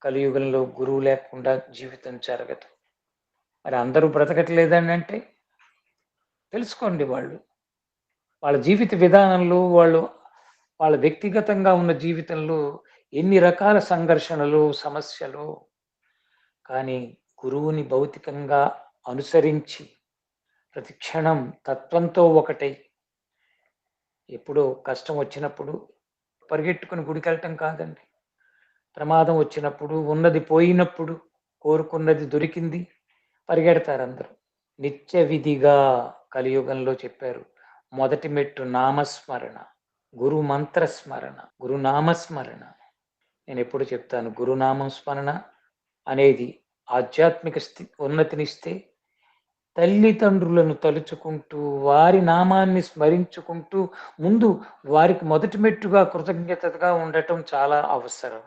కలియుగంలో గురువు లేకుండా జీవితం జరగదు. మరి అందరూ బ్రతకట్లేదని అంటే తెలుసుకోండి వాళ్ళు. వాళ్ళ జీవిత విధానంలో వాళ్ళ వ్యక్తిగతంగా ఉన్న జీవితంలో ఎన్ని రకాల సంఘర్షణలు, సమస్యలు. కానీ గురువుని భౌతికంగా అనుసరించి ప్రతి క్షణం తత్వంతో ఒకటై ఎప్పుడో కష్టం వచ్చినప్పుడు పరిగెట్టుకుని గుడికెళ్ళటం కాదండి. ప్రమాదం వచ్చినప్పుడు, ఉన్నది పోయినప్పుడు, కోరుకున్నది దొరికింది పరిగెడతారందరూ. నిత్య విధిగా కలియుగంలో చెప్పారు. మొదటి మెట్టు నామస్మరణ, గురు మంత్ర స్మరణ, గురునామస్మరణ. నేనెప్పుడు చెప్తాను గురునామం స్మరణ అనేది ఆధ్యాత్మిక ఉన్నతినిస్తే, తల్లిదండ్రులను తలుచుకుంటూ, వారి నామాన్ని స్మరించుకుంటూ, ముందు వారికి మొదటి మెట్టుగా కృతజ్ఞతగా ఉండటం చాలా అవసరం.